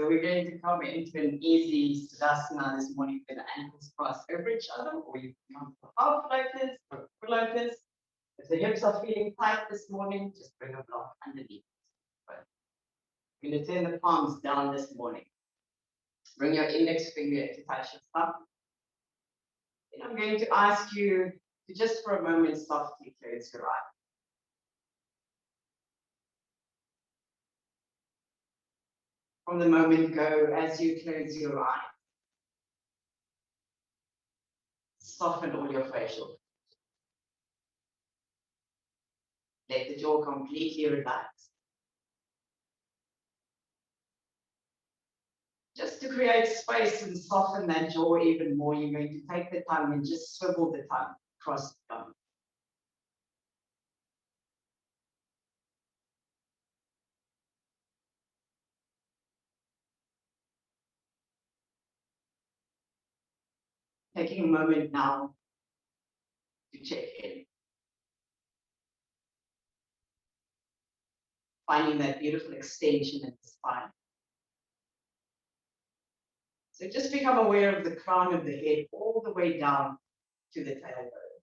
we're going to come into an easy Sudassana this morning with the ankles crossed over each other, or you can come for half lotus or full lotus. If the hips are feeling tight this morning, just bring a block underneath. We're going to turn the palms down this morning. Bring your index finger to touch your thumb. Then I'm going to ask you to just for a moment softly close your eyes. From the moment go, as you close your eyes, soften all your facial. Let the jaw completely relax. Just to create space and soften that jaw even more, you're going to take the tongue and just swivel the tongue across the tongue. Taking a moment now to check in. Finding that beautiful extension in the spine. So just become aware of the crown of the head all the way down to the tailbone.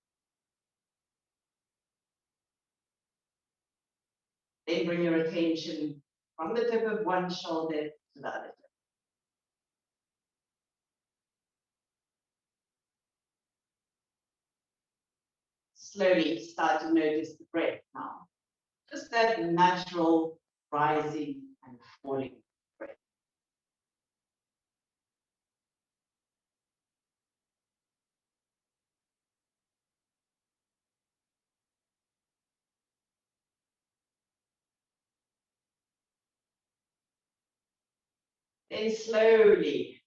Then bring your attention from the tip of one shoulder to the other tip. Slowly start to notice the breath now. Just that natural rising and falling breath. Then slowly,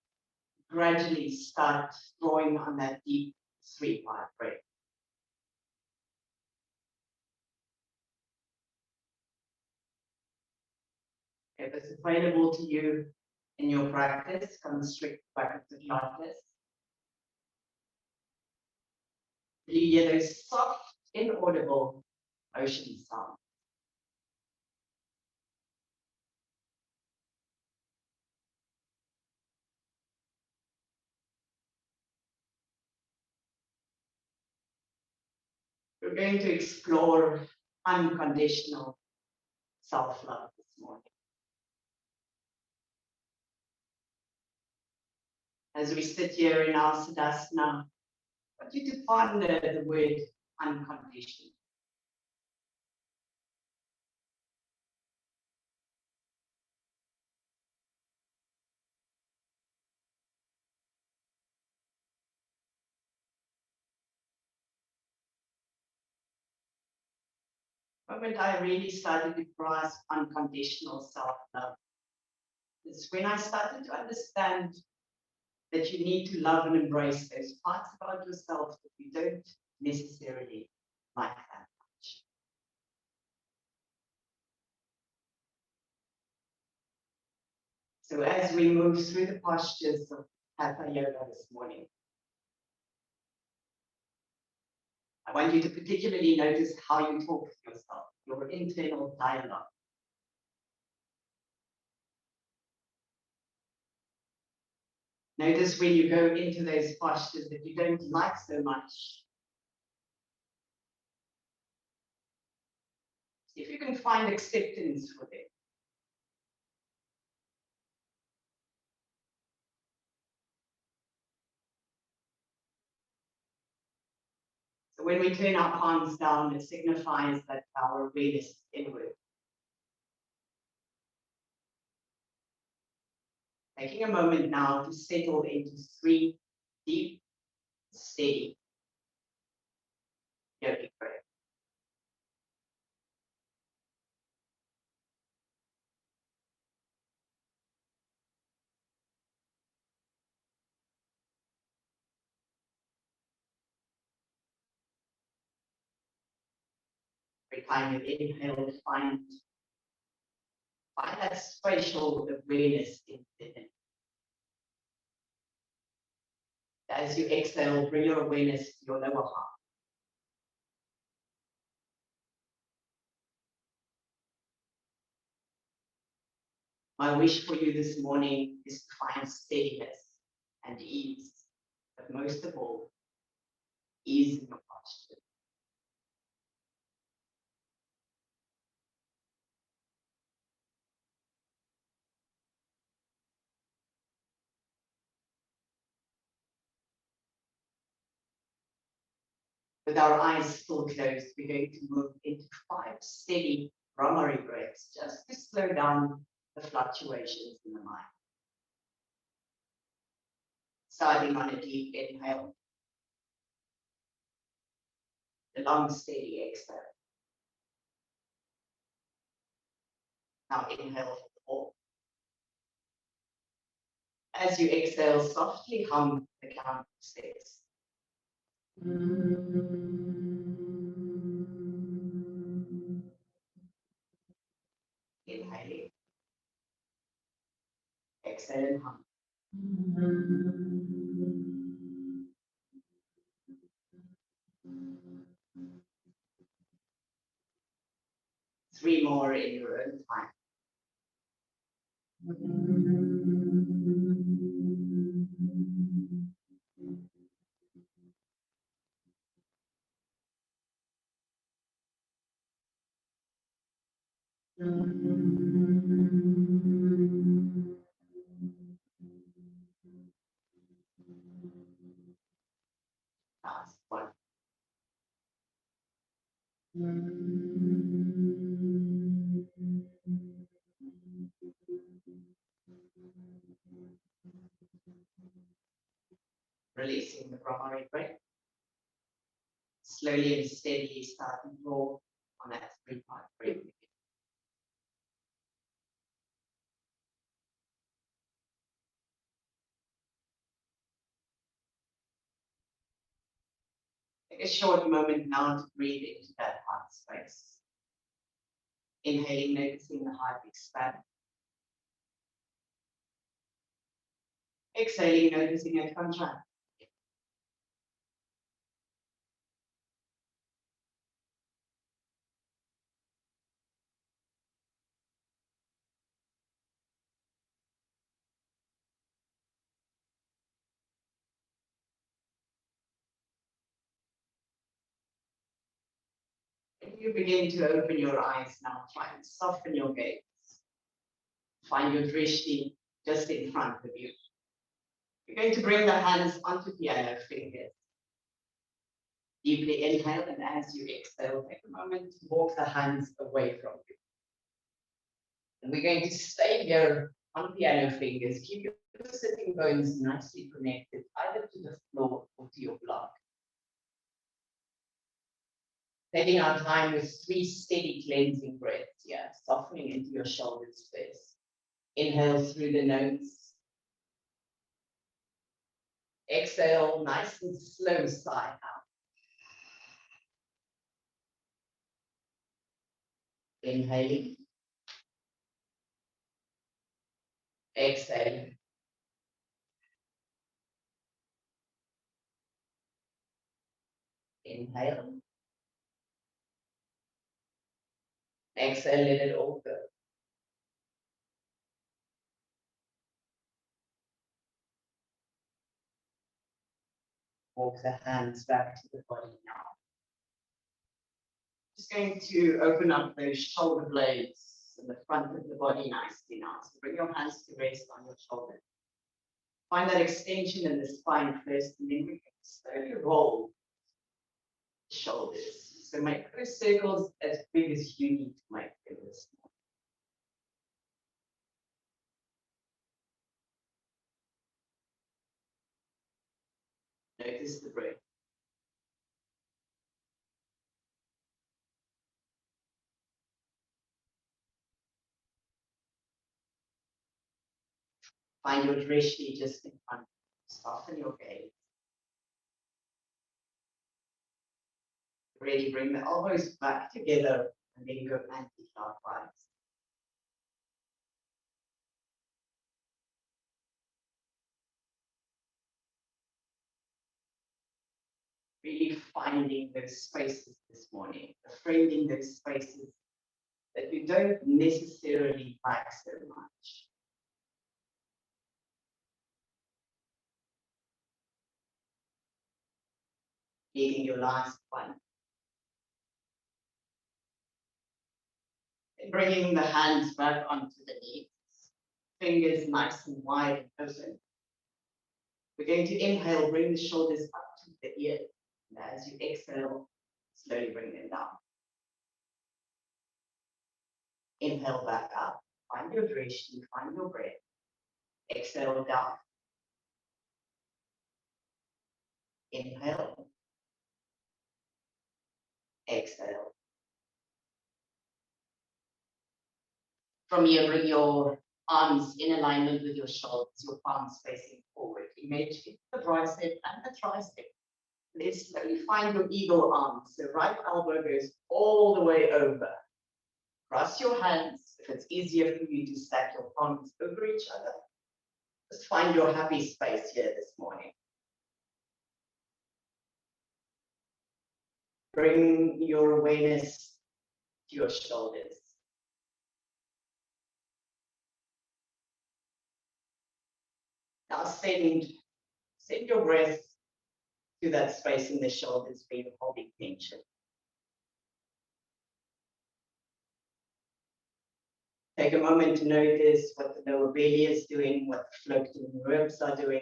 gradually start drawing on that deep 3-5 breath. If it's available to you in your practice, constrict back to the atlas. You hear those soft, inaudible ocean sounds. We're going to explore unconditional self-love this morning. As we sit here in our Sudassana, I want you to ponder the word unconditional. The moment I really started to grasp unconditional self-love is when I started to understand that you need to love and embrace those parts about yourself that you don't necessarily like that much. So as we move through the postures of Hatha Yoga this morning, I want you to particularly notice how you talk to yourself, your internal dialogue. Notice when you go into those postures that you don't like so much. See if you can find acceptance for them. So when we turn our palms down, it signifies that our awareness is inward. Taking a moment now to settle into 3 deep, steady yogic breaths. Every time you inhale, find that spatial awareness in within. As you exhale, bring your awareness to your lower half. My wish for you this morning is to find steadiness and ease, but most of all, ease in your posture. With our eyes still closed, we're going to move into 5 steady Brahmari breaths, just to slow down the fluctuations in the mind. Starting on a deep inhale, a long steady exhale. Now inhale for 4. As you exhale, softly hum the count of 6. Inhaling, exhale and hum. 3 more in your own time. Last one. Releasing the Brahmari breath. Slowly and steadily start to draw on that 3-part breath. Take a short moment now to breathe into that heart space. Inhaling, noticing the heart expand. Exhaling, noticing it contract. If you begin to open your eyes now, try and soften your gaze. Find your drishti just in front of you. You're going to bring the hands onto piano fingers. Deeply inhale, and as you exhale, take a moment to walk the hands away from you. And we're going to stay here on piano fingers. Keep your sitting bones nicely connected, either to the floor or to your block. Taking our time with 3 steady cleansing breaths here, softening into your shoulder space. Inhale through the nose. Exhale, nice and slow sigh out. Inhaling. Exhale. Inhale. Exhale, let it all go. Walk the hands back to the body now. Just going to open up those shoulder blades in the front of the body nicely now. So bring your hands to rest on your shoulders. Find that extension in the spine first, and then we can slowly roll the shoulders. So make those circles as big as you need to make them this morning. Notice the breath. Find your drishti just in front. Soften your gaze. Ready, bring the elbows back together and then go anti-clockwise. Really finding those spaces this morning, framing those spaces that we don't necessarily like so much. leading your last one. And bringing the hands back onto the knees. Fingers nice and wide and open. We're going to inhale, bring the shoulders up to the ears. And as you exhale, slowly bring them down. Inhale back up. Find your drishti, find your breath. Exhale down. Inhale. Exhale. From here, bring your arms in alignment with your shoulders, your palms facing forward. Image the bicep and the tricep. Let's slowly find your eagle arms. So right elbow goes all the way over. Cross your hands. If it's easier for you to stack your palms over each other, just find your happy space here this morning. Bring your awareness to your shoulders. Now send your breath to that space in the shoulders where you're holding tension. Take a moment to notice what the lower belly is doing, what the floating ribs are doing.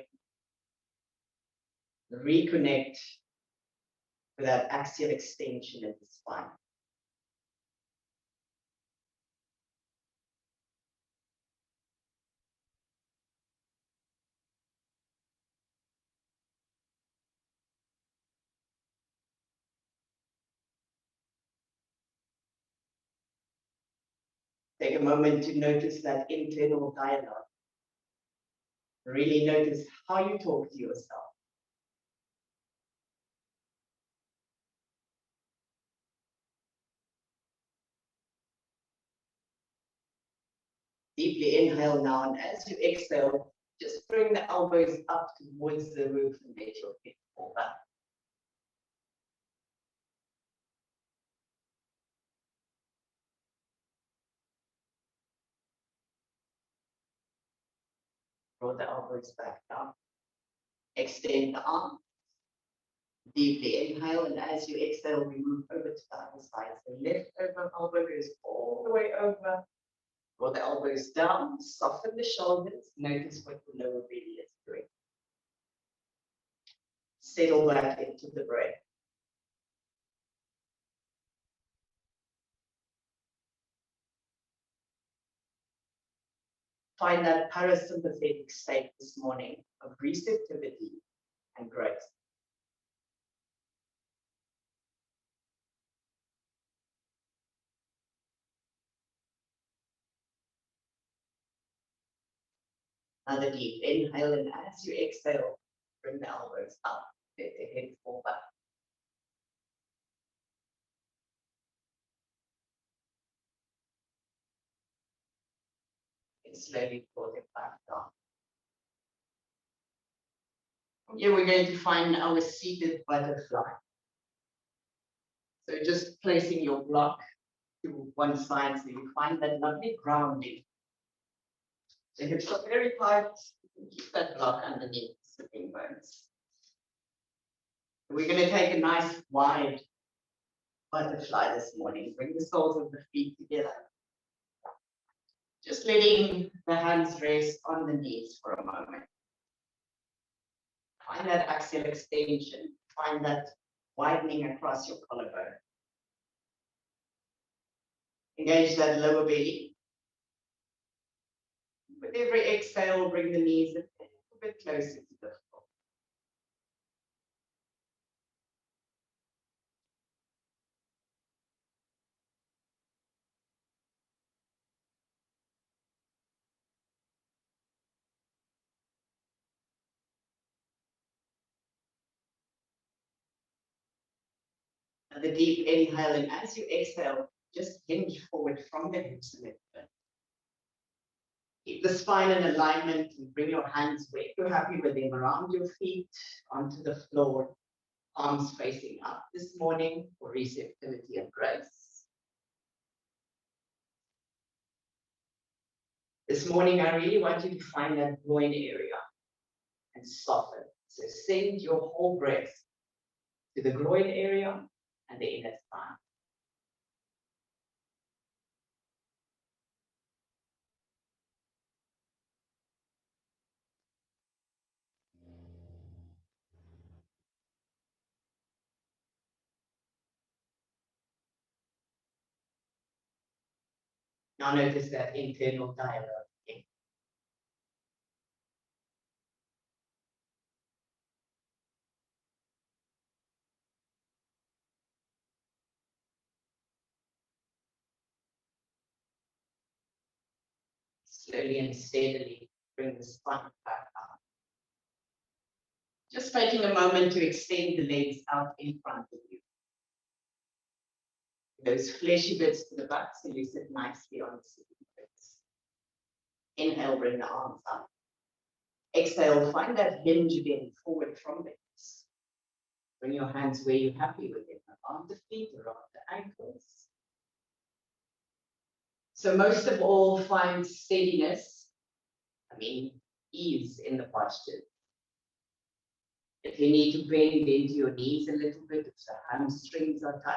Reconnect with that axial extension of the spine. Take a moment to notice that internal dialogue. Really notice how you talk to yourself. Deeply inhale now, and as you exhale, just bring the elbows up towards the roof and let your feet fall back. Draw the elbows back down. Extend the arm. Deeply inhale, and as you exhale, we move over to the other side. So left over elbow goes all the way over. Draw the elbows down, soften the shoulders. Notice what the lower belly is doing. Settle back into the breath. Find that parasympathetic state this morning of receptivity and grace. Another deep inhale, and as you exhale, bring the elbows up, let the head fall back. And slowly pull it back down. Here we're going to find our seated butterfly. So just placing your block to one side so you find that lovely grounding. The hips are very tight. Keep that block underneath the sitting bones. We're going to take a nice wide butterfly this morning. Bring the soles of the feet together. Just letting the hands rest on the knees for a moment. Find that axial extension. Find that widening across your collarbone. Engage that lower belly. With every exhale, bring the knees a little bit closer to the floor. And the deep inhale, and as you exhale, just hinge forward from the hips a little bit. Keep the spine in alignment and bring your hands where you're happy with them around your feet, onto the floor, arms facing up this morning for receptivity and grace. This morning, I really want you to find that groin area and soften. So send your whole breath to the groin area and the inner spine. Now notice that internal dialogue again. Slowly and steadily bring the spine back up. Just taking a moment to extend the legs out in front of you. Those fleshy bits to the back so you sit nicely on the sitting bits. Inhale, bring the arms up. Exhale, find that hinge again forward from the hips. Bring your hands where you're happy with them, around the feet, around the ankles. So most of all, find steadiness, ease in the posture. If you need to bend into your knees a little bit, if the hamstrings are tight,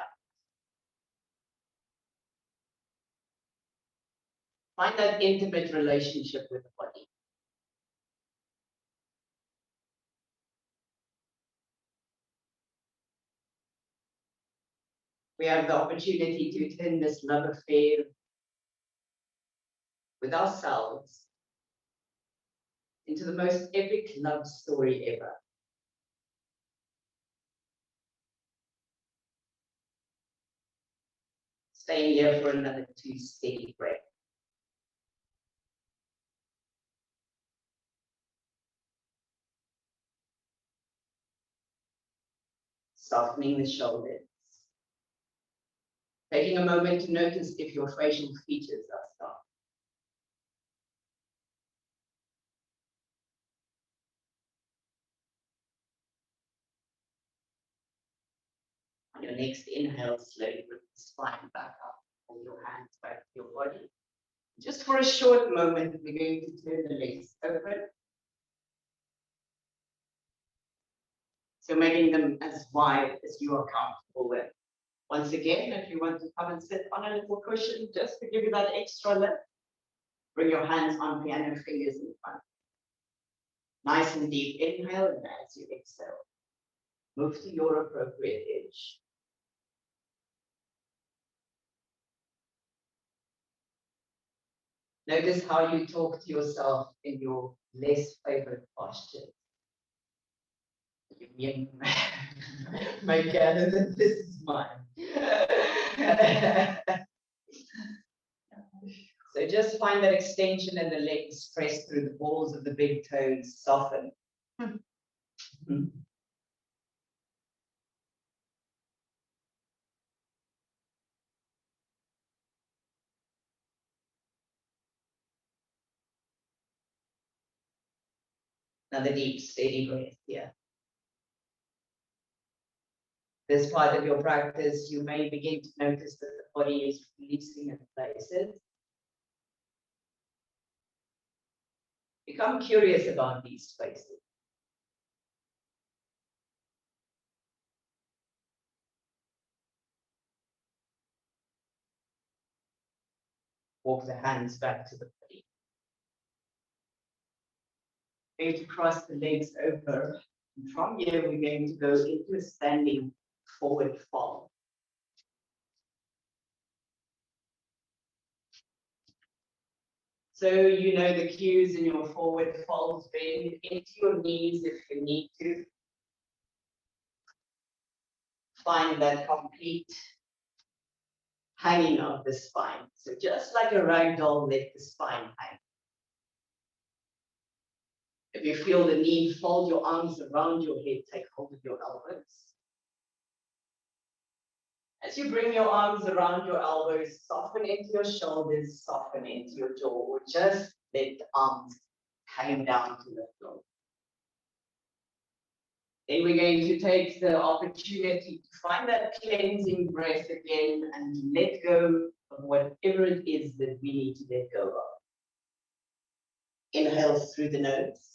find that intimate relationship with the body. We have the opportunity to attend this love affair with ourselves into the most epic love story ever. Staying here for another 2 steady breaths. Softening the shoulders. Taking a moment to notice if your facial features are soft. On your next inhale, slowly bring the spine back up. Hold your hands back to your body. Just for a short moment, we're going to turn the legs open. So making them as wide as you are comfortable with. Once again, if you want to come and sit on a little cushion, just to give you that extra lift, bring your hands on piano fingers in front. Nice and deep inhale, and as you exhale, move to your appropriate edge. Notice how you talk to yourself in your less favorite posture. You mean, my candidate, this is mine. So just find that extension in the legs, press through the balls of the big toes, soften. Another deep, steady breath here. This part of your practice, you may begin to notice that the body is releasing in places. Become curious about these spaces. Walk the hands back to the body. Going to cross the legs over. And from here, we're going to go into a standing forward fold. So you know the cues in your forward fold. Bend into your knees if you need to. Find that complete hanging of the spine. So just like a rag doll, let the spine hang. If you feel the need, fold your arms around your head, take hold of your elbows. As you bring your arms around your elbows, soften into your shoulders, soften into your jaw, or just let the arms hang down to the floor. Then we're going to take the opportunity to find that cleansing breath again and let go of whatever it is that we need to let go of. Inhale through the nose.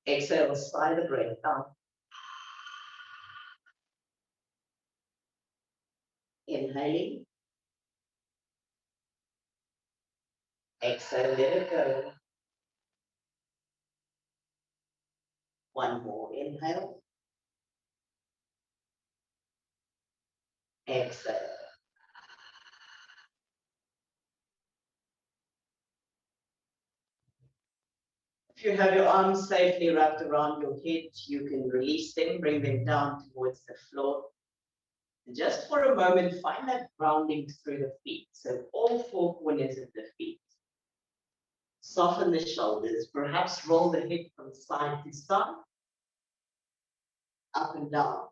Exhale, sigh the breath out. Inhaling. Exhale, let it go. One more inhale. Exhale. If you have your arms safely wrapped around your head, you can release them, bring them down towards the floor. And just for a moment, find that grounding through the feet. So all four corners of the feet. Soften the shoulders, perhaps roll the head from side to side, up and down.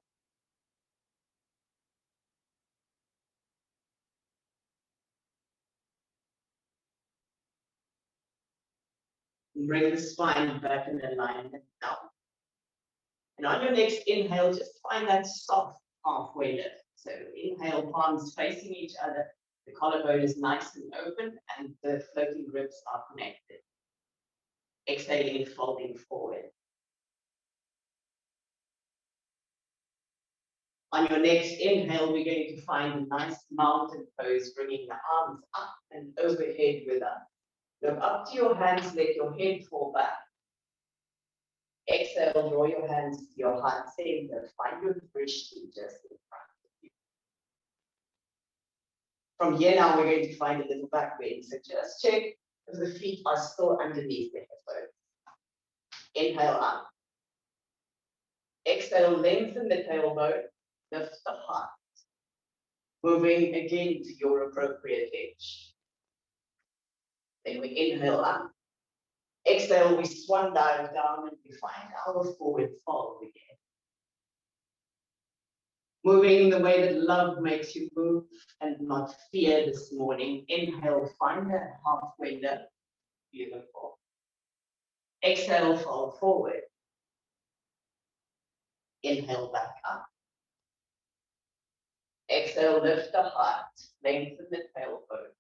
Bring the spine back in alignment down. And on your next inhale, just find that soft halfway lift. So inhale, palms facing each other. The collarbone is nice and open and the floating ribs are connected. Exhaling, folding forward. On your next inhale, we're going to find a nice mountain pose, bringing the arms up and overhead with us. Look up to your hands, let your head fall back. Exhale, draw your hands to your heart center. Find your drishti just in front of you. From here now, we're going to find a little back bend. So just check if the feet are still underneath the hip bones. Inhale up. Exhale, lengthen the tailbone. Lift the heart. Moving again to your appropriate edge. Then we inhale up. Exhale, we swan dive down and we find our forward fold again. Moving the way that love makes you move and not fear this morning. Inhale, find that halfway lift. Beautiful. Exhale, fold forward. Inhale, back up. Exhale, lift the heart. Lengthen the tailbone.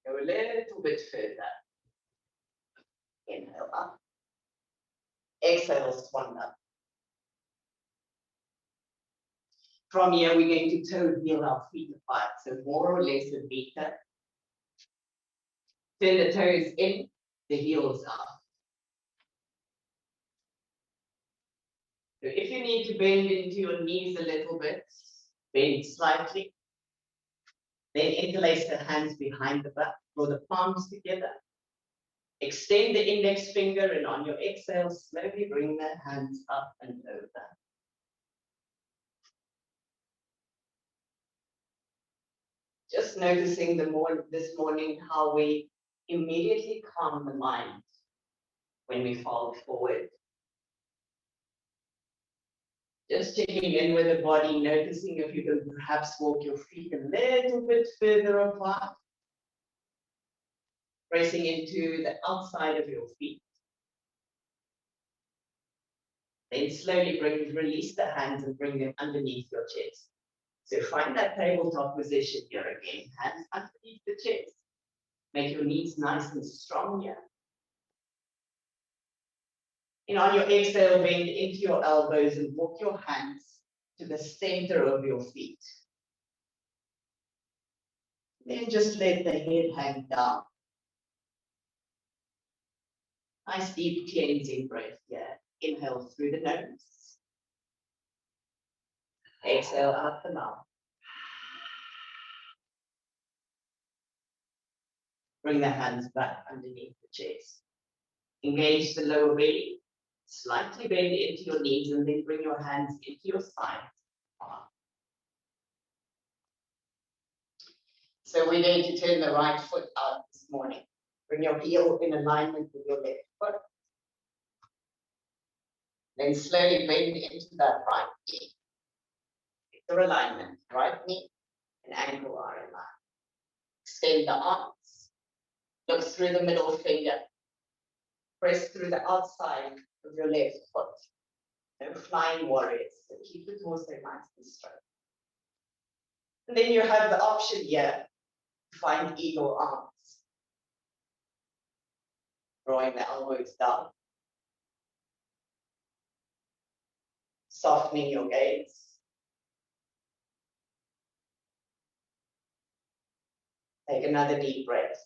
Go a little bit further. Inhale up. Exhale, swan up. From here, we're going to toe heel our feet apart. So more or less a meter. Turn the toes in, the heels out. So if you need to bend into your knees a little bit, bend slightly. Then interlace the hands behind the back, draw the palms together. Extend the index finger, and on your exhale, slowly bring the hands up and over. Just noticing this morning how we immediately calm the mind when we fall forward. Just checking in with the body, noticing if you can perhaps walk your feet a little bit further apart. Pressing into the outside of your feet. Then slowly release the hands and bring them underneath your chest. So find that tabletop position here again. Hands underneath the chest. Make your knees nice and strong here. And on your exhale, bend into your elbows and walk your hands to the center of your feet. Then just let the head hang down. Nice deep cleansing breath here. Inhale through the nose. Exhale out the mouth. Bring the hands back underneath the chest. Engage the lower belly. Slightly bend into your knees and then bring your hands into your sides. So we're going to turn the right foot out this morning. Bring your heel in alignment with your left foot. Then slowly bend into that right knee. Your alignment, right knee and ankle are in line. Extend the arms. Look through the middle finger. Press through the outside of your left foot. No flying warriors. So keep the torso nice and straight. And then you have the option here to find eagle arms. Drawing the elbows down. Softening your gaze. Take another deep breath.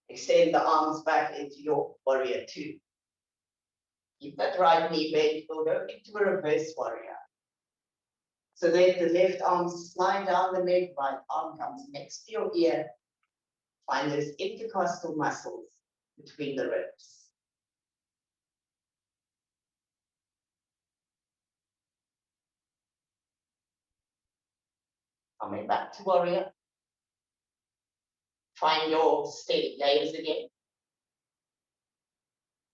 Extend the arms back into your warrior two. Keep that right knee bent. We'll go into a reverse warrior. So then the left arm slide down the leg, right arm comes next to your ear. Find those intercostal muscles between the ribs. Coming back to warrior. Find your steady gaze again.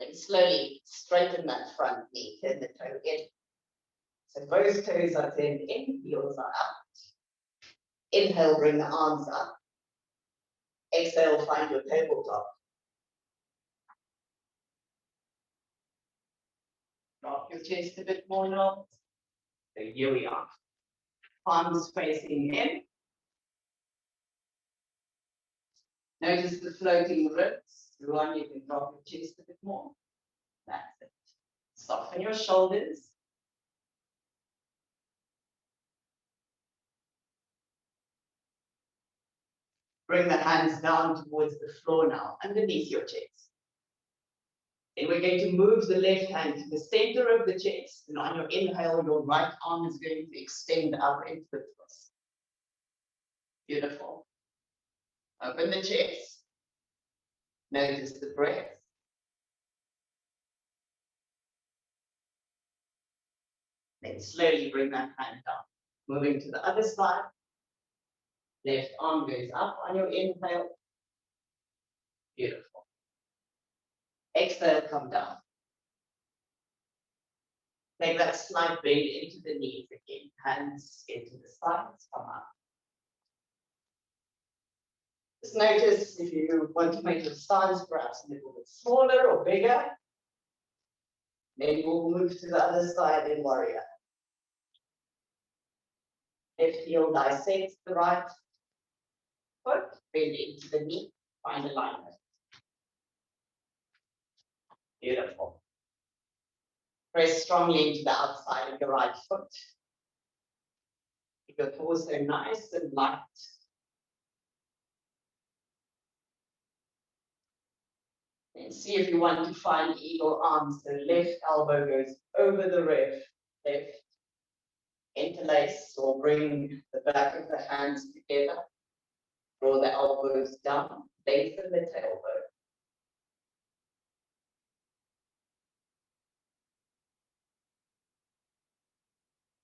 And slowly straighten that front knee, turn the toe in. So both toes are turned in, heels are out. Inhale, bring the arms up. Exhale, find your tabletop. Drop your chest a bit more now. So here we are. Palms facing in. Notice the floating ribs. Ruan, you can drop your chest a bit more. That's it. Soften your shoulders. Bring the hands down towards the floor now, underneath your chest. And we're going to move the left hand to the center of the chest. And on your inhale, your right arm is going to extend up into the twist. Beautiful. Open the chest. Notice the breath. Then slowly bring that hand down. Moving to the other side. Left arm goes up on your inhale. Beautiful. Exhale, come down. Take that slight bend into the knees again. Hands into the sides, come up. Just notice if you want to make your stance perhaps a little bit smaller or bigger. Then we'll move to the other side in warrior. Left heel dissects the right foot, bend into the knee, find alignment. Beautiful. Press strongly into the outside of your right foot. Keep your torso nice and light. And see if you want to find eagle arms. The left elbow goes over the left. Interlace or bring the back of the hands together. Draw the elbows down, lengthen the tailbone.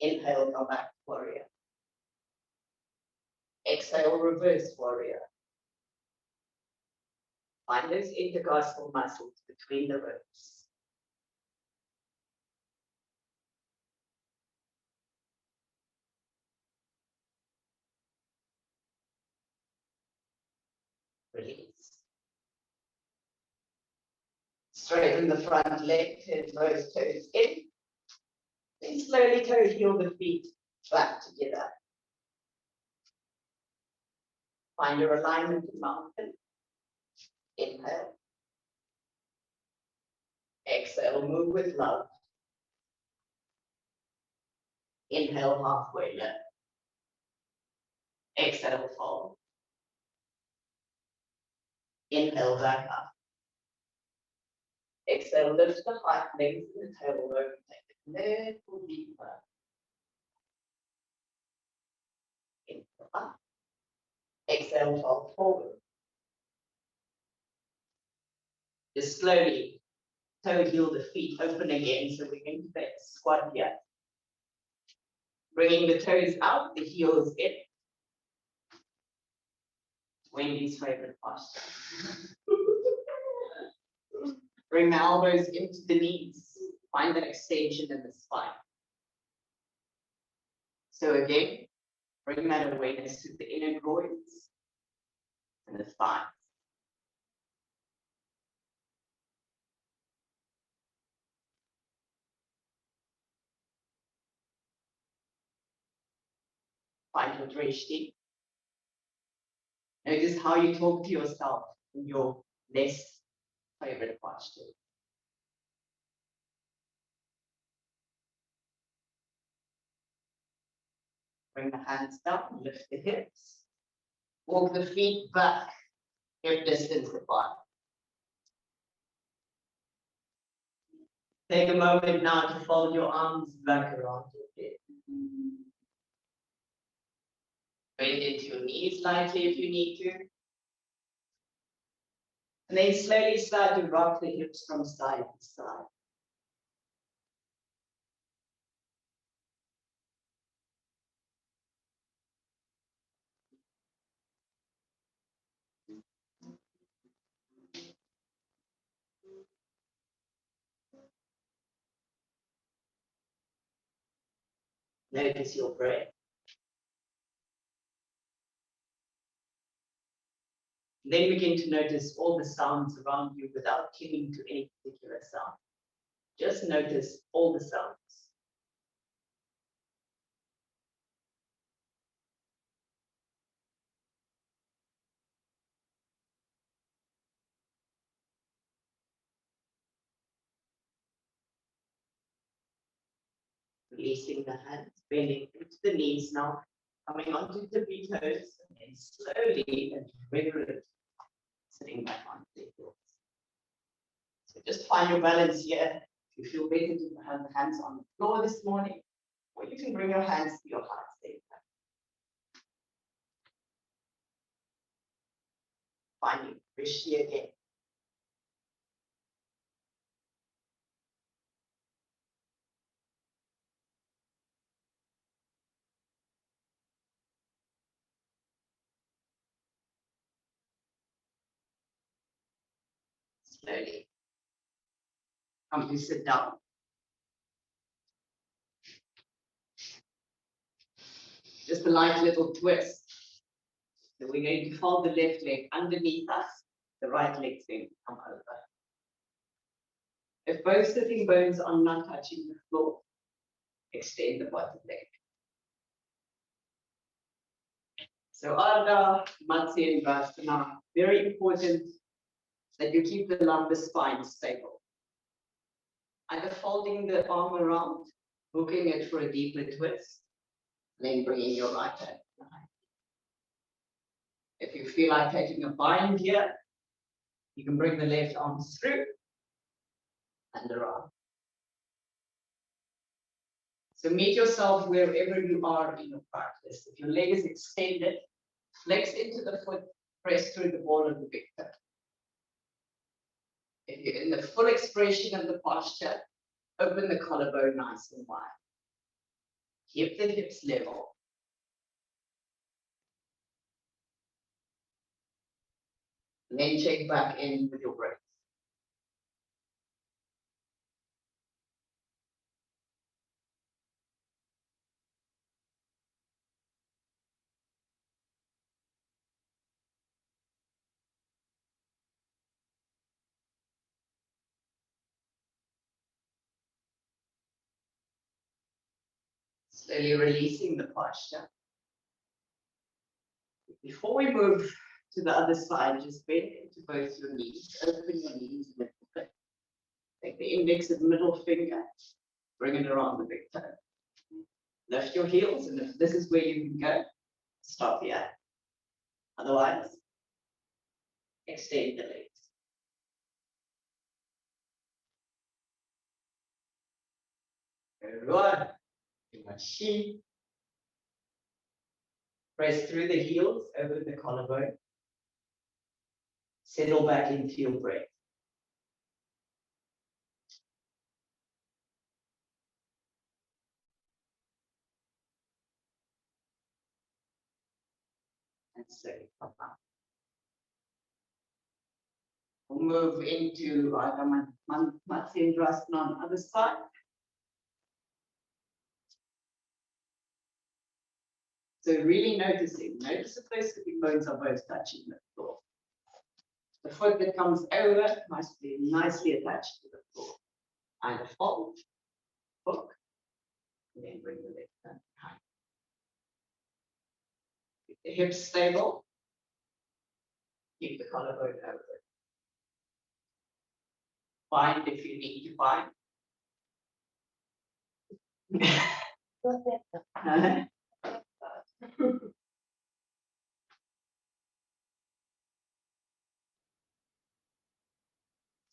Inhale, come back to warrior. Exhale, reverse warrior. Find those intercostal muscles between the ribs. Release. Straighten the front leg, turn both toes in. Then slowly toe heel the feet back together. Find your alignment in mountain. Inhale. Exhale, move with love. Inhale, halfway lift. Exhale, fold. Inhale, back up. Exhale, lift the heart, lengthen the tailbone, take it a little deeper. Inhale up. Exhale, fold forward. Just slowly toe heel the feet open again, so we're going to that squat here. Bringing the toes out, the heels in. Wendy's favorite posture. Bring the elbows into the knees. Find that extension in the spine. So again, bring that awareness to the inner groins and the thighs. Find your drishti. Notice how you talk to yourself in your less favorite posture. Bring the hands down, lift the hips. Walk the feet back, hip distance apart. Take a moment now to fold your arms back around your head. Bend into your knees lightly if you need to. And then slowly start to rock the hips from side to side. Notice your breath. Then begin to notice all the sounds around you without clinging to any particular sound. Just notice all the sounds. Releasing the hands, bending into the knees now, coming onto the tippy toes, and slowly and regularly sitting back on the heels. So just find your balance here. If you feel better to have the hands on the floor this morning, or you can bring your hands to your heart. Finding Rishi again. Slowly. Come to sit down. Just a light little twist. So we're going to fold the left leg underneath us. The right leg's going to come over. If both sitting bones are not touching the floor, extend the bottom leg. So Ardha, Matsya, and Vasana, very important that you keep the lumbar spine stable. Either folding the arm around, hooking it for a deeper twist, then bringing your right hand behind. If you feel like taking a bind here, you can bring the left arm through and around. So meet yourself wherever you are in your practice. If your leg is extended, flex into the foot, press through the ball of the big toe. If you're in the full expression of the posture, open the collarbone nice and wide. Keep the hips level. And then check back in with your breath. Slowly releasing the posture. Before we move to the other side, just bend into both your knees. Open your knees a little bit. Take the index and middle finger. Bring it around the big toe. Lift your heels, and if this is where you can go, stop here. Otherwise, extend the legs. Good. Machi. Press through the heels over the collarbone. Settle back into your breath. And slowly come up. We'll move into Matsya on the other side. So really notice if those sitting bones are both touching the floor. The foot that comes over must be nicely attached to the floor. Either fold, hook, and then bring the leg down behind. Keep the hips stable. Keep the collarbone over. Bind if you need to bind.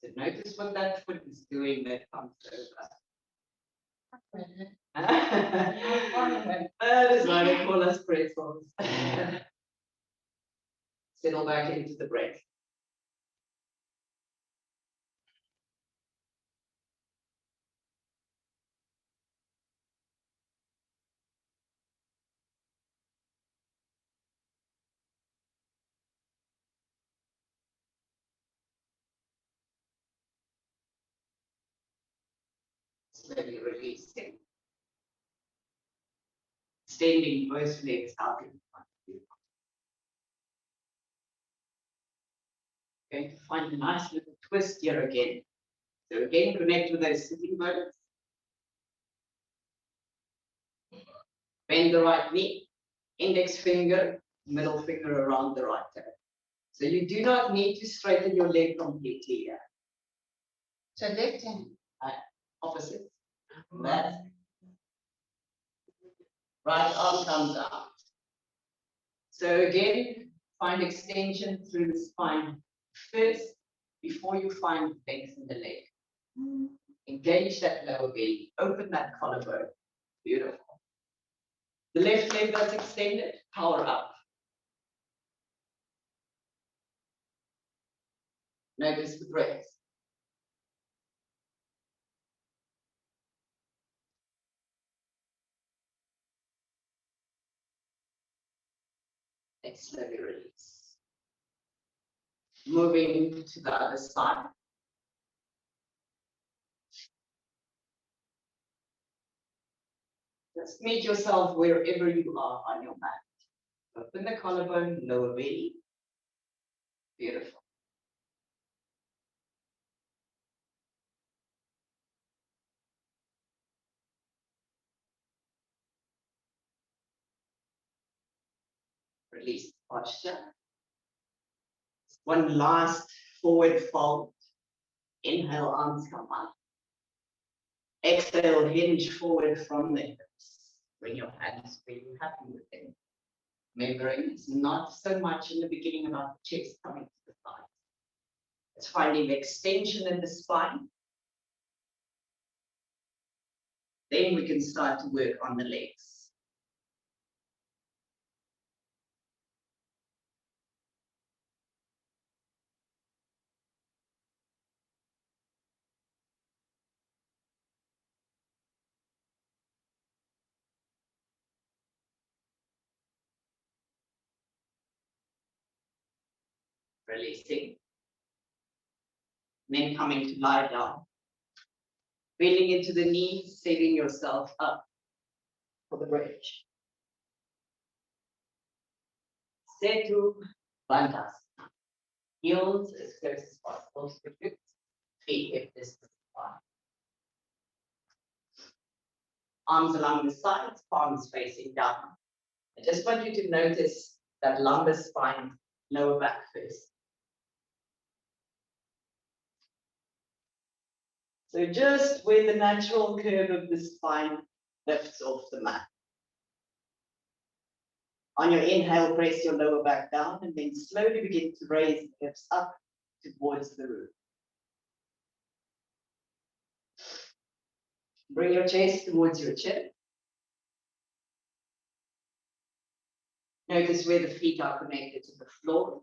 So notice what that foot is doing that comes over. That is why they call us pretzels. Settle back into the breath. Slowly releasing. Extending both legs out in front of you. Going to find a nice little twist here again. So again, connect with those sitting bones. Bend the right knee, index finger, middle finger around the right toe. So you do not need to straighten your leg completely here. So left hand. Opposite. That. Right arm comes out. So again, find extension through the spine first before you find length in the leg. Engage that lower belly, open that collarbone. Beautiful. The left leg that's extended, power up. Notice the breath. And slowly release. Moving to the other side. Just meet yourself wherever you are on your mat. Open the collarbone, lower belly. Beautiful. Release posture. One last forward fold. Inhale, arms come up. Exhale, hinge forward from the hips. Bring your hands where you're happy with them. Remembering it's not so much in the beginning about the chest coming to the side. It's finding the extension in the spine. Then we can start to work on the legs. Releasing. Then coming to lie down. Bending into the knees, setting yourself up for the bridge. Setu Bandhasana. Heels as close as possible to the hips. Feet hip distance apart. Arms along the sides, palms facing down. I just want you to notice that lumbar spine, lower back first. So just where the natural curve of the spine lifts off the mat. On your inhale, press your lower back down and then slowly begin to raise the hips up towards the roof. Bring your chest towards your chin. Notice where the feet are connected to the floor.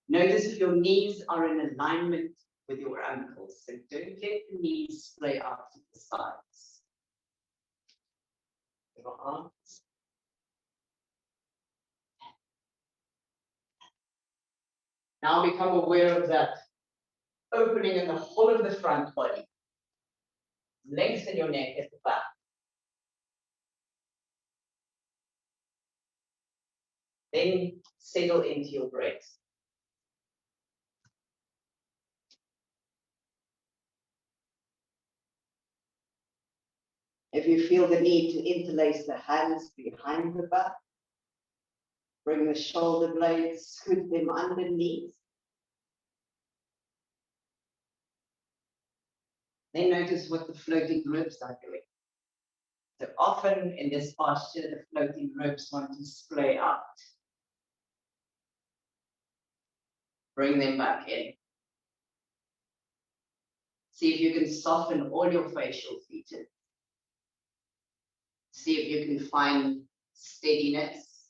Notice if your knees are in alignment with your ankles. So don't let the knees splay out to the sides. Your arms. Now become aware of that opening in the whole of the front body. Lengthen your neck at the back. Then settle into your breath. If you feel the need to interlace the hands behind the back, bring the shoulder blades, scoot them underneath. Then notice what the floating ribs are doing. So often in this posture, the floating ribs want to splay out. Bring them back in. See if you can soften all your facial features. See if you can find steadiness,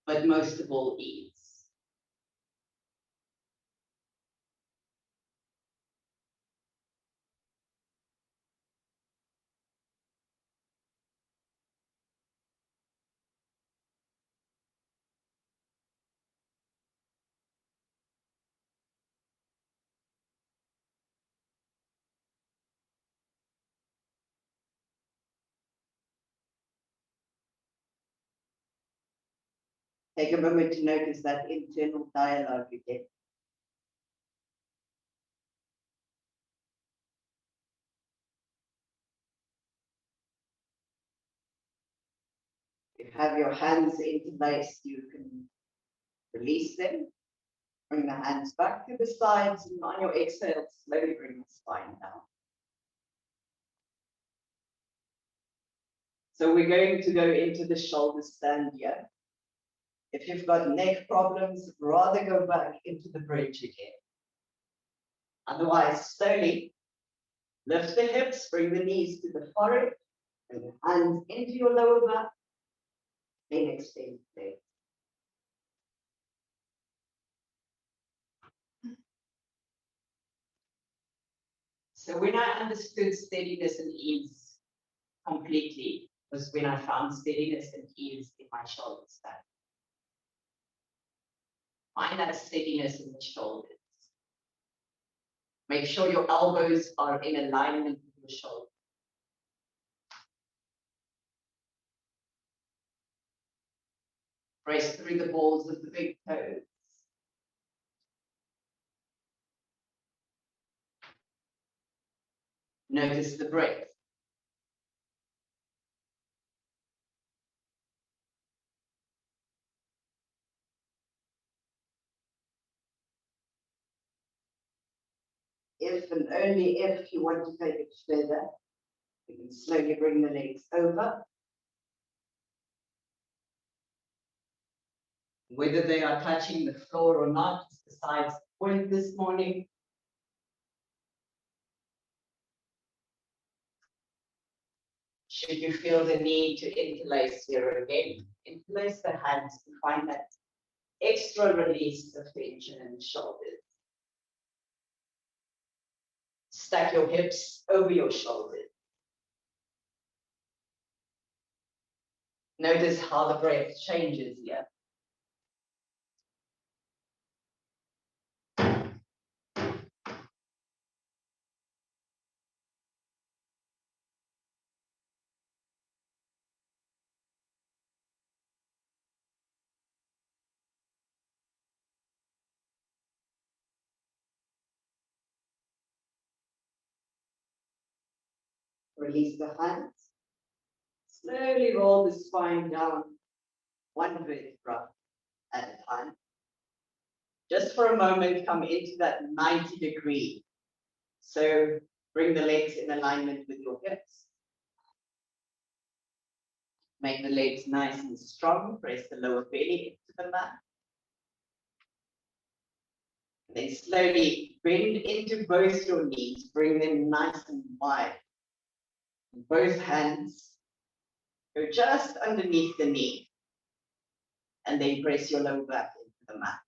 but most of all, ease. Take a moment to notice that internal dialogue again. If you have your hands interlaced, you can release them. Bring the hands back to the sides, and on your exhale, slowly bring the spine down. So we're going to go into the shoulder stand here. If you've got neck problems, rather go back into the bridge again. Otherwise, slowly lift the hips, bring the knees to the forehead, bring the hands into your lower back, then extend the legs. So when I understood steadiness and ease completely, was when I found steadiness and ease in my shoulder stand. Find that steadiness in the shoulders. Make sure your elbows are in alignment with your shoulders. Press through the balls of the big toes. Notice the breath. If and only if you want to take it further, you can slowly bring the legs over. Whether they are touching the floor or not, besides the point this morning. Should you feel the need to interlace here again, interlace the hands to find that extra release of tension in the shoulders. Stack your hips over your shoulders. Notice how the breath changes here. Release the hands. Slowly roll the spine down, one vertebra at a time. Just for a moment, come into that 90-degree. So bring the legs in alignment with your hips. Make the legs nice and strong. Press the lower belly into the mat. Then slowly bend into both your knees. Bring them nice and wide. Both hands go just underneath the knee. And then press your lower back into the mat.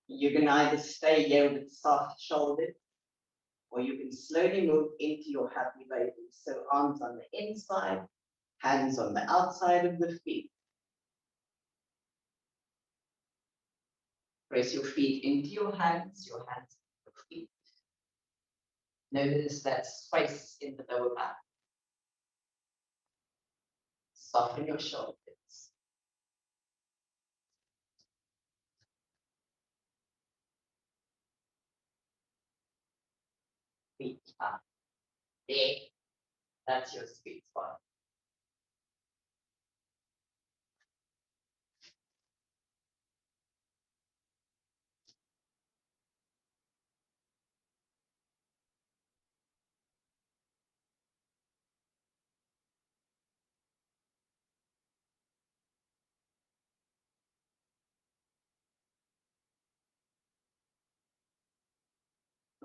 You can either stay here with soft shoulders, or you can slowly move into your happy baby. So arms on the inside, hands on the outside of the feet. Press your feet into your hands into your feet. Notice that space in the lower back. Soften your shoulders. Feet up. There. That's your sweet spot.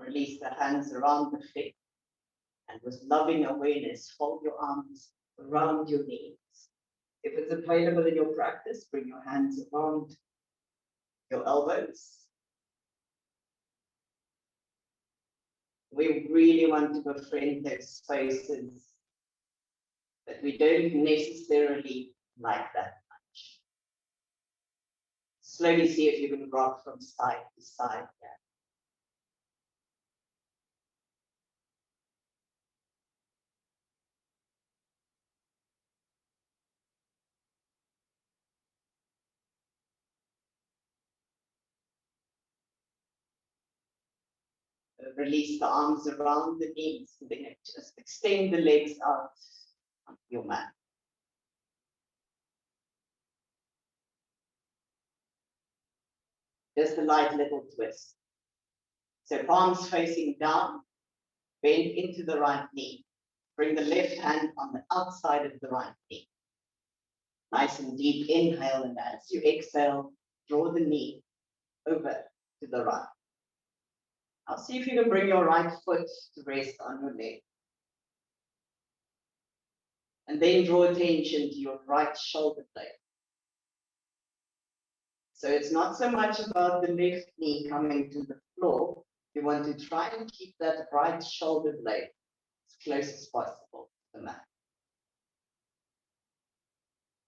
Release the hands around the feet. And with loving awareness, fold your arms around your knees. If it's available in your practice, bring your hands around your elbows. We really want to befriend those spaces that we don't necessarily like that much. Slowly see if you can rock from side to side here. Release the arms around the knees, and then just extend the legs out on your mat. Just a light little twist. So palms facing down, bend into the right knee. Bring the left hand on the outside of the right knee. Nice and deep inhale, and as you exhale, draw the knee over to the right. Now see if you can bring your right foot to rest on your leg. And then draw attention to your right shoulder blade. So it's not so much about the left knee coming to the floor. You want to try and keep that right shoulder blade as close as possible to the mat.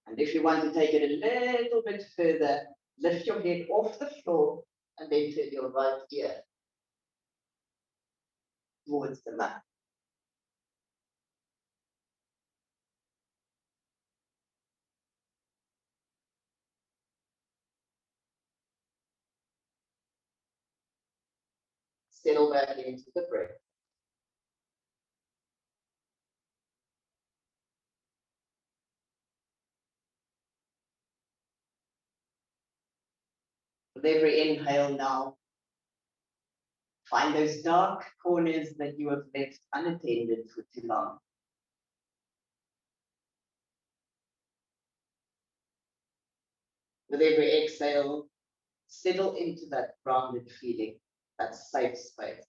And if you want to take it a little bit further, lift your head off the floor and then turn your right ear towards the mat. Settle back into the breath. With every inhale now, find those dark corners that you have left unattended for too long. With every exhale, settle into that grounded feeling, that safe space.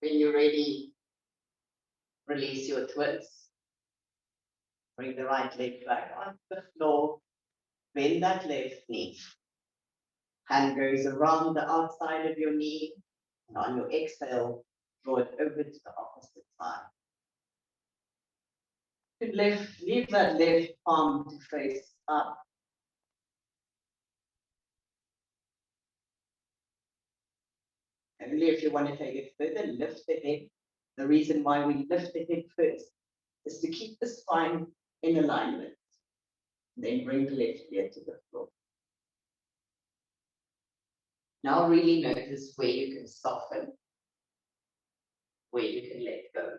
When you're ready, release your twist. Bring the right leg back onto the floor. Bend that left knee. Hand goes around the outside of your knee. And on your exhale, draw it over to the opposite side. Leave that left palm to face up. And really, if you want to take it further, lift the head. The reason why we lift the head first is to keep the spine in alignment. Then bring the left ear to the floor. Now really notice where you can soften, where you can let go.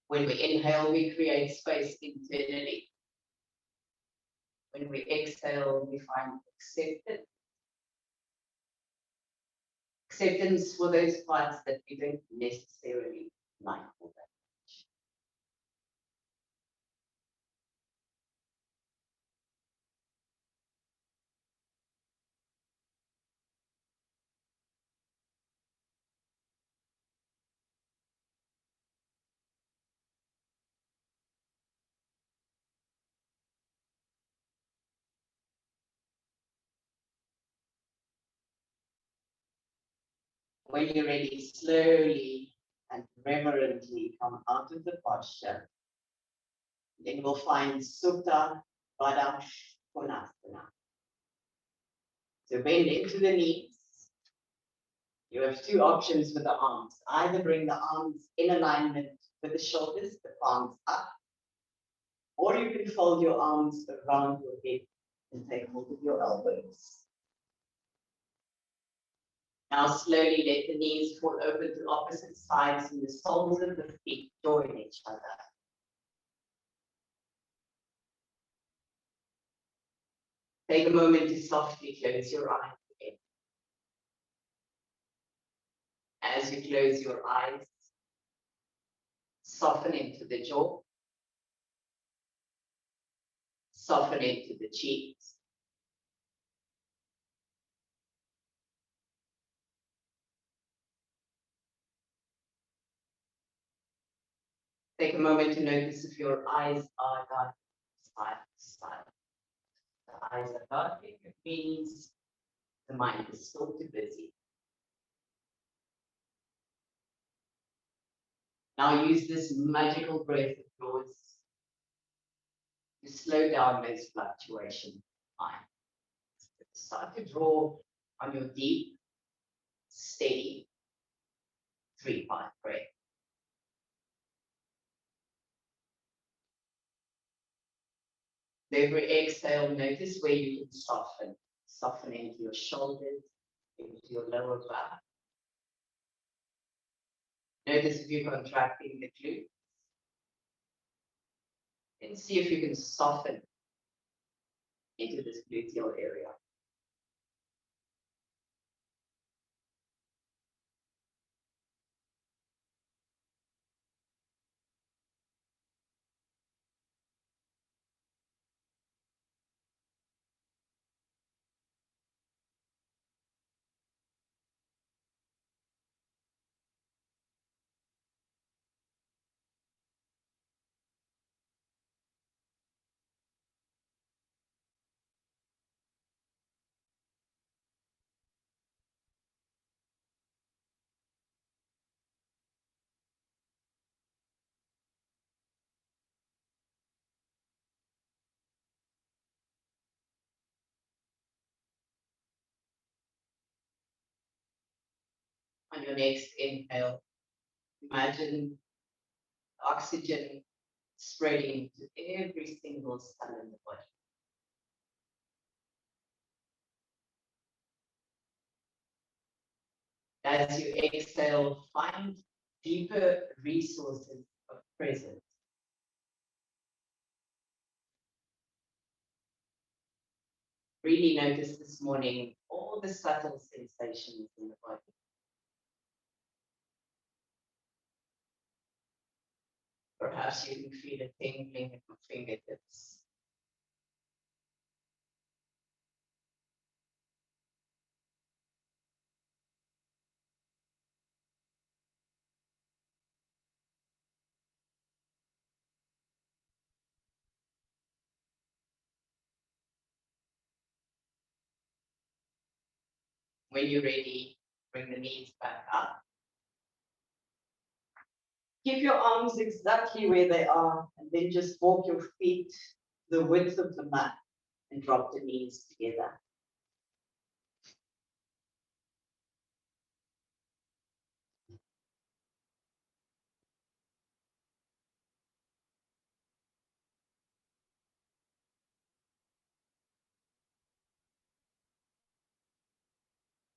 When we inhale, we create space internally. When we exhale, we find acceptance. Acceptance for those parts that we don't necessarily like all that much. When you're ready, slowly and reverently come out of the posture. Then we'll find Sukta Baddha Konasana. So bend into the knees. You have two options with the arms. Either bring the arms in alignment with the shoulders, the palms up, or you can fold your arms around your head and take hold of your elbows. Now slowly let the knees fall open to opposite sides and the soles of the feet join each other. Take a moment to softly close your eyes again. As you close your eyes, soften into the jaw, soften into the cheeks. Take a moment to notice if your eyes are dark, side to side. The eyes are darkening, it means the mind is still too busy. Now use this magical breath of yours to slow down those fluctuations of mind. Start to draw on your deep, steady 3-5 breath. Every exhale, notice where you can soften. Soften into your shoulders, into your lower back. Notice if you're contracting the glutes. And see if you can soften into this gluteal area. On your next inhale, imagine oxygen spreading to every single cell in the body. As you exhale, find deeper resources of presence. Really notice this morning all the subtle sensations in the body. Perhaps you can feel a tingling in your fingertips. When you're ready, bring the knees back up. Keep your arms exactly where they are, and then just walk your feet the width of the mat and drop the knees together.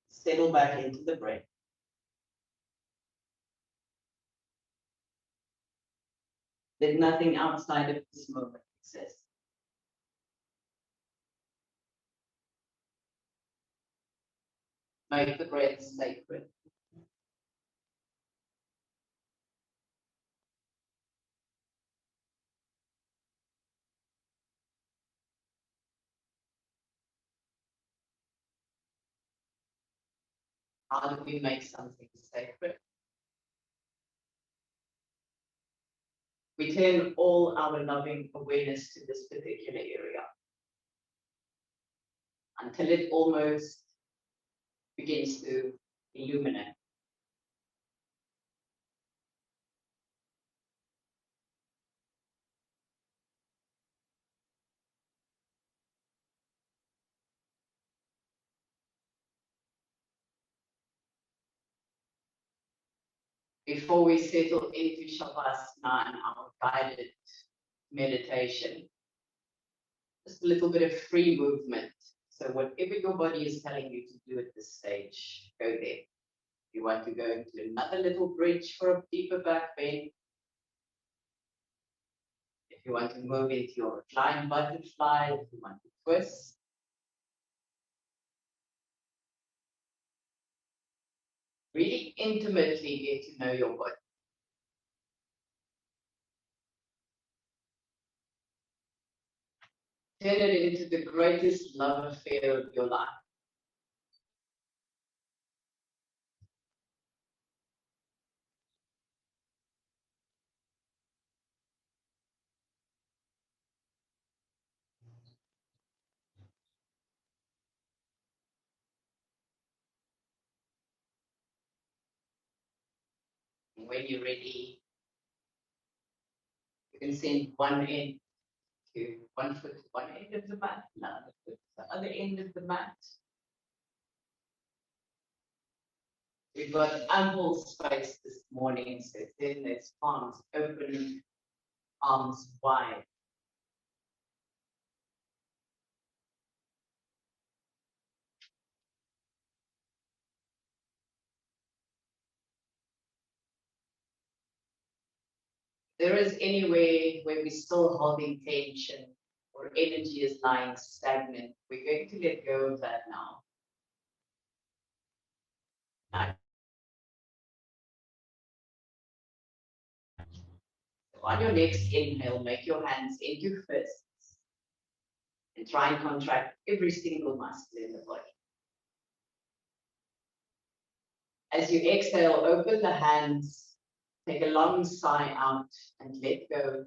Settle back into the breath. Let nothing outside of this moment exist. Make the breath sacred. How do we make something sacred? We turn all our loving awareness to this particular area until it almost begins to illuminate. Before we settle into Shavasana and our guided meditation, just a little bit of free movement. So whatever your body is telling you to do at this stage, go there. If you want to go into another little bridge for a deeper back bend, if you want to move into your reclined butterfly, if you want to twist, Really intimately get to know your body. Turn it into the greatest love affair of your life. And when you're ready, you can send one end to one foot to one end of the mat, another foot to the other end of the mat. We've got ample space this morning, so then there's palms open, arms wide. There is anywhere where we're still holding tension or energy is lying stagnant, we're going to let go of that now. On your next inhale, make your hands into fists and try and contract every single muscle in the body. As you exhale, open the hands, take a long sigh out, and let go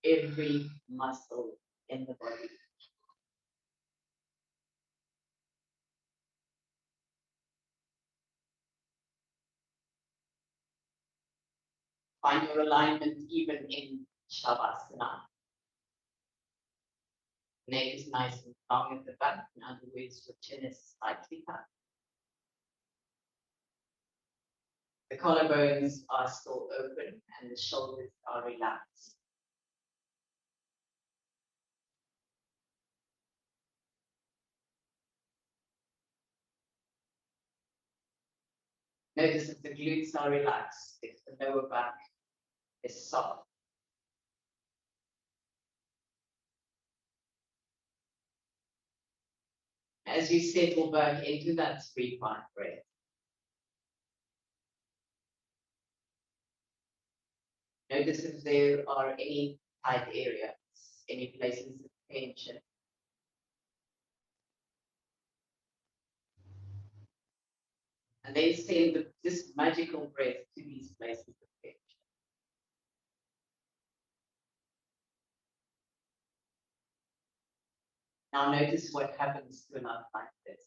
every muscle in the body. Find your alignment even in Shavasana. Neck is nice and long at the back. In other words, your chin is slightly up. The collarbones are still open and the shoulders are relaxed. Notice if the glutes are relaxed, if the lower back is soft. As you settle back into that 3-part breath, notice if there are any tight areas, any places of tension. And then send this magical breath to these places of tension. Now notice what happens to a knot like this.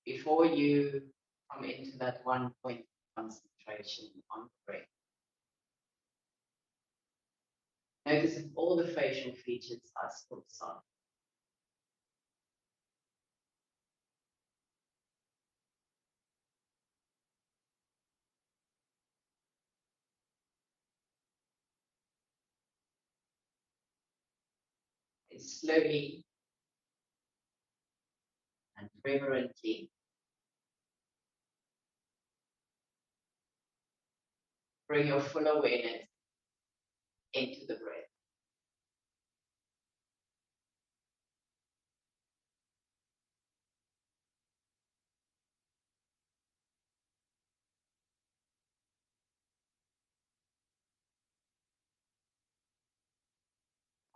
Before you come into that 1 point concentration on the breath, notice if all the facial features are still soft. And slowly and reverently bring your full awareness into the breath.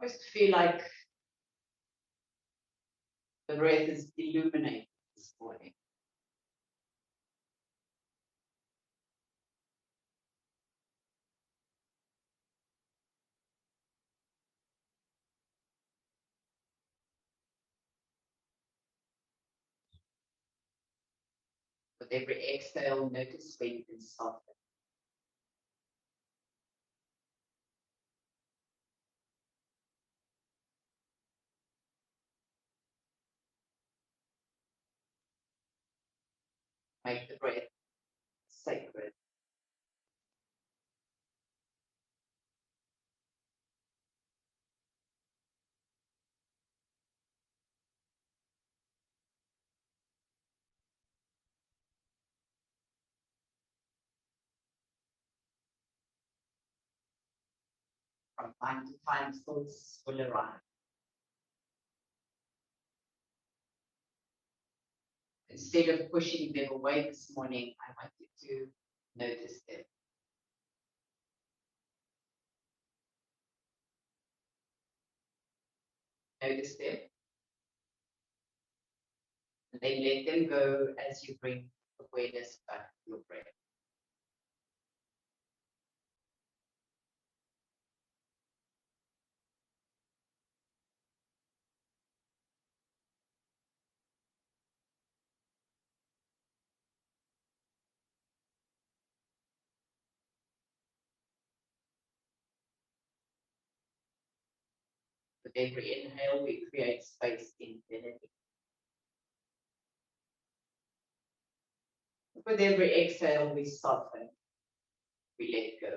Just feel like the breath is illuminated this morning. With every exhale, notice where you can soften. Make the breath sacred. Time to time, thoughts will arise. Instead of pushing them away this morning, I want you to notice them. Notice them. And then let them go as you bring awareness back to your breath. With every inhale, we create space infinity. With every exhale, we soften, we let go.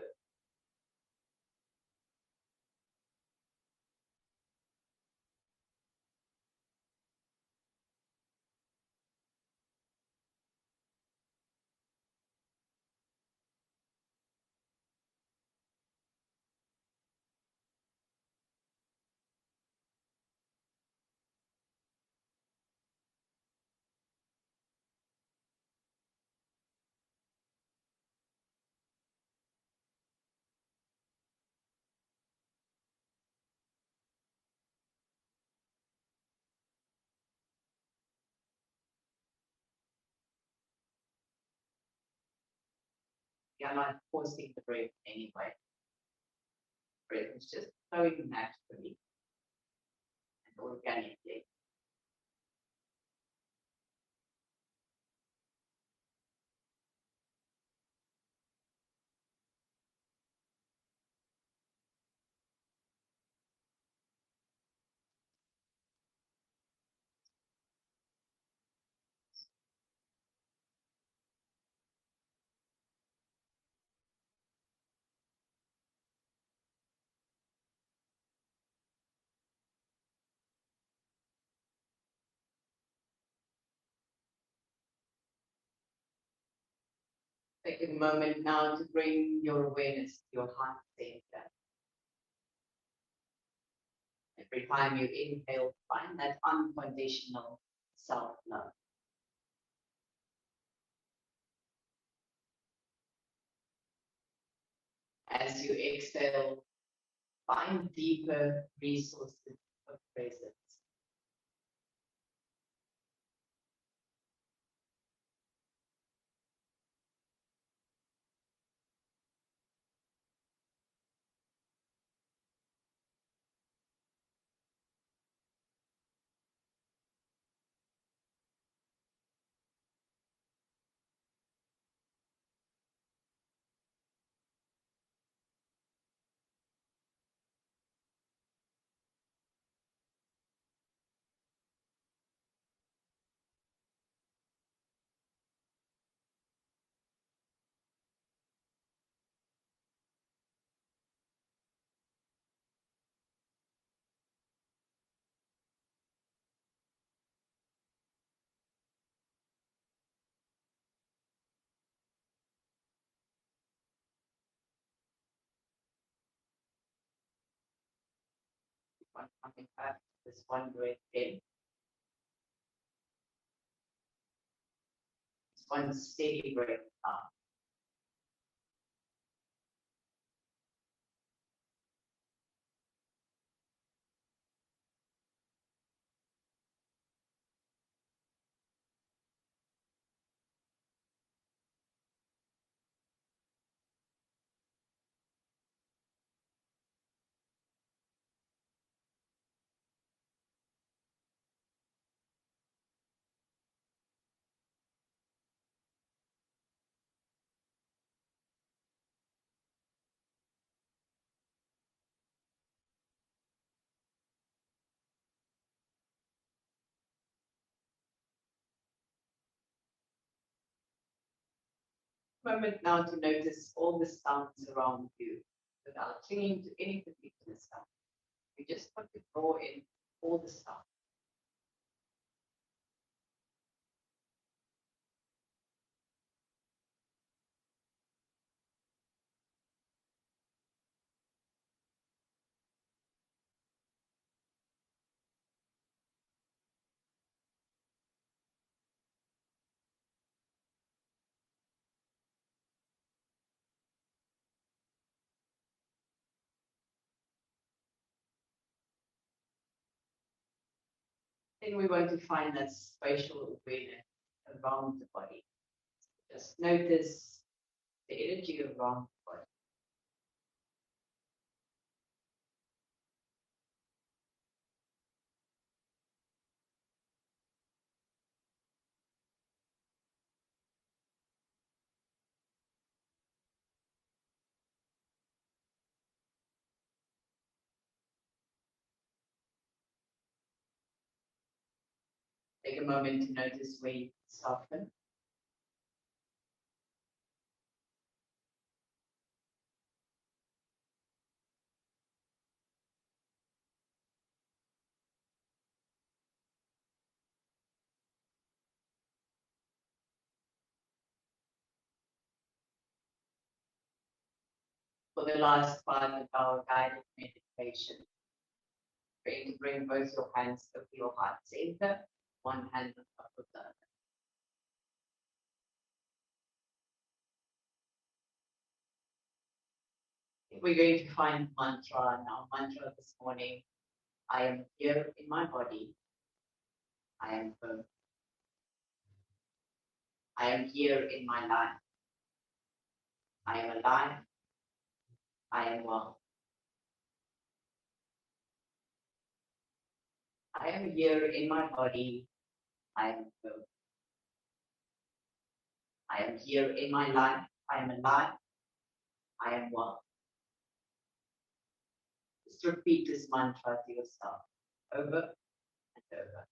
We are not forcing the breath anyway. Breath is just flowing naturally and organically. Take a moment now to bring your awareness to your heart center. Every time you inhale, find that unconditional self-love. As you exhale, find deeper resources of presence. Coming back to this one breath in. It's one steady breath out. Moment now to notice all the sounds around you without clinging to any particular sound. We just want to draw in all the sounds. Then we want to find that spatial awareness around the body. Just notice the energy around the body. Take a moment to notice where you soften. For the last part of our guided meditation, we're going to bring both your hands over your heart center, one hand on top of the other. We're going to find mantra now. Mantra this morning. I am here in my body. I am firm. I am here in my life. I am alive. I am well. I am here in my body. I am firm. I am here in my life. I am alive. I am well. Just repeat this mantra to yourself over and over.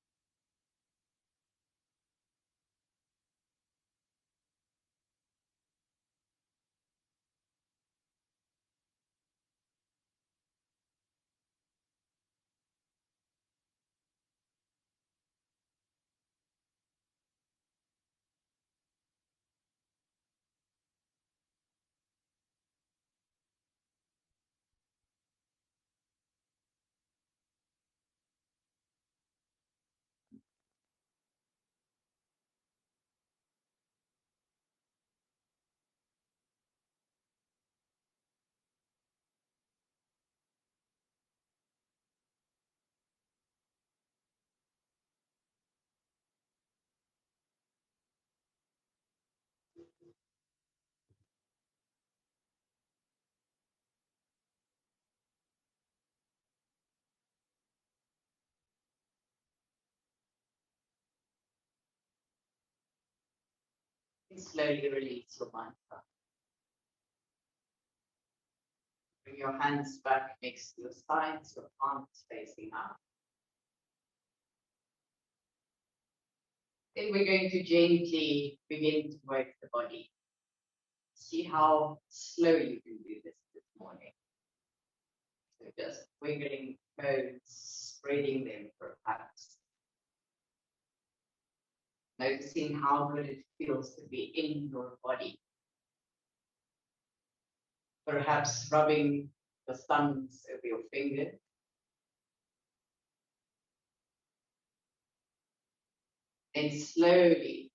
And slowly release your mantra. Bring your hands back next to your sides, your palms facing out. Then we're going to gently begin to work the body. See how slow you can do this morning. So just wiggling toes, spreading them perhaps. Noticing how good it feels to be in your body. Perhaps rubbing the thumbs of your fingers. And slowly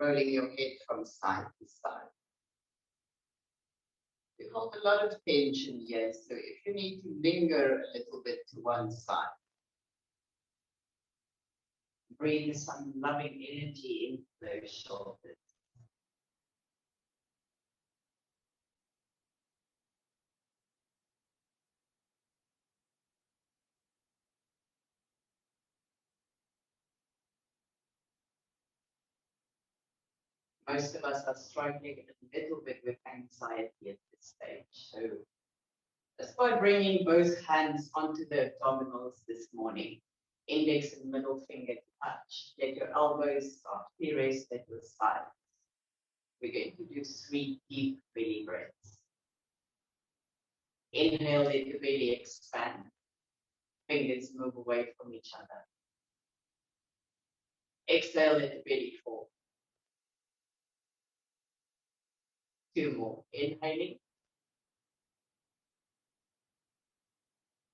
rolling your head from side to side. We hold a lot of tension here, so if you need to linger a little bit to one side, breathe some loving energy into those shoulders. Most of us are struggling a little bit with anxiety at this stage. So just by bringing both hands onto the abdominals this morning, index and middle finger to touch, let your elbows softly rest at your sides. We're going to do 3 deep belly breaths. Inhale, let the belly expand. Fingers move away from each other. Exhale, let the belly fall. 2 more. Inhaling.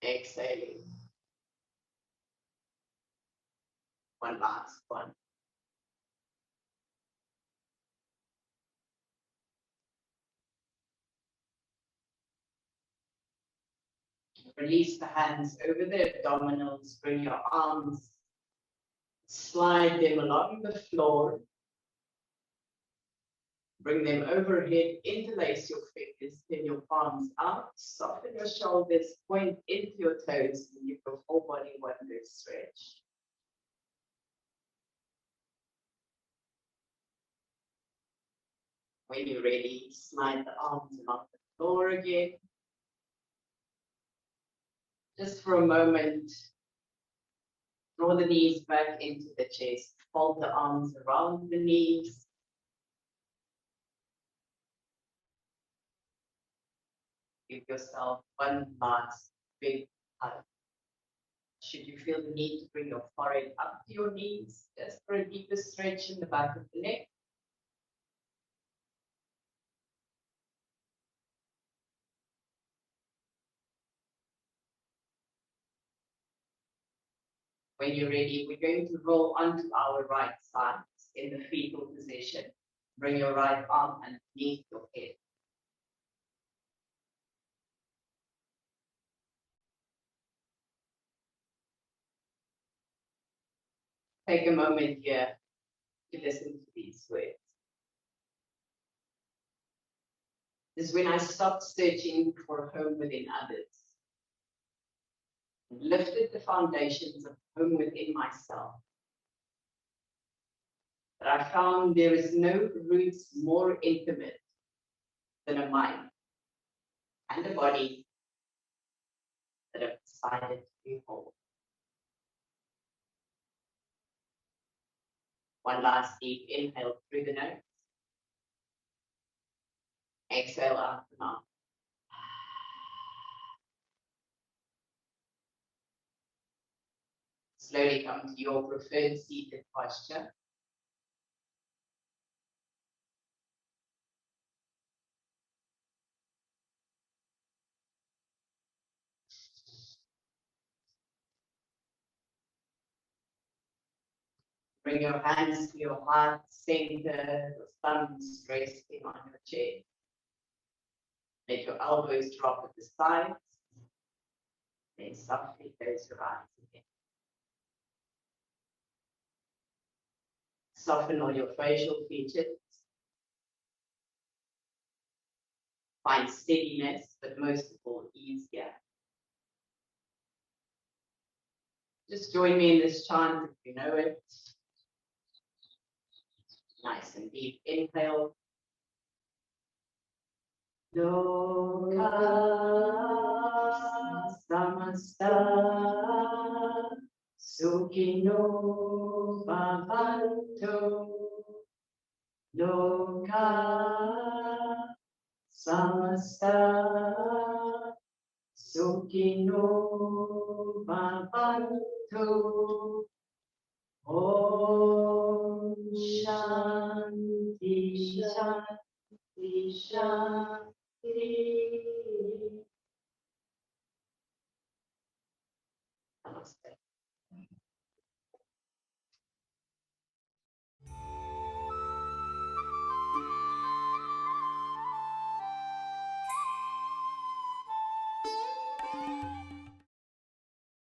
Exhaling. One last one. Release the hands over the abdominals. Bring your arms Slide them along the floor. Bring them overhead, interlace your fingers, pin your palms out, soften your shoulders, point into your toes, and give your whole body one good stretch. When you're ready, slide the arms along the floor again. Just for a moment, draw the knees back into the chest, fold the arms around the knees. Give yourself one last big hug. Should you feel the need to bring your forehead up to your knees, just for a deeper stretch in the back of the neck. When you're ready, we're going to roll onto our right sides in the fetal position. Bring your right arm underneath your head. Take a moment here to listen to these words. This is when I stopped searching for a home within others, and lifted the foundations of home within myself. But I found there is no roots more intimate than a mind and a body that have decided to be whole. One last deep inhale through the nose. Exhale out the mouth. Slowly come to your preferred seated posture. Bring your hands to your heart center, your thumbs resting on your chest. Let your elbows drop at the sides. Then softly close your eyes again. Soften all your facial features. Find steadiness, but most of all, ease here. Just join me in this chant if you know it. Nice and deep inhale. Loka samasta sukhino bhavantu. Loka samasta sukhino bhavantu. Om Shanti Shanti Shanti. Namaste.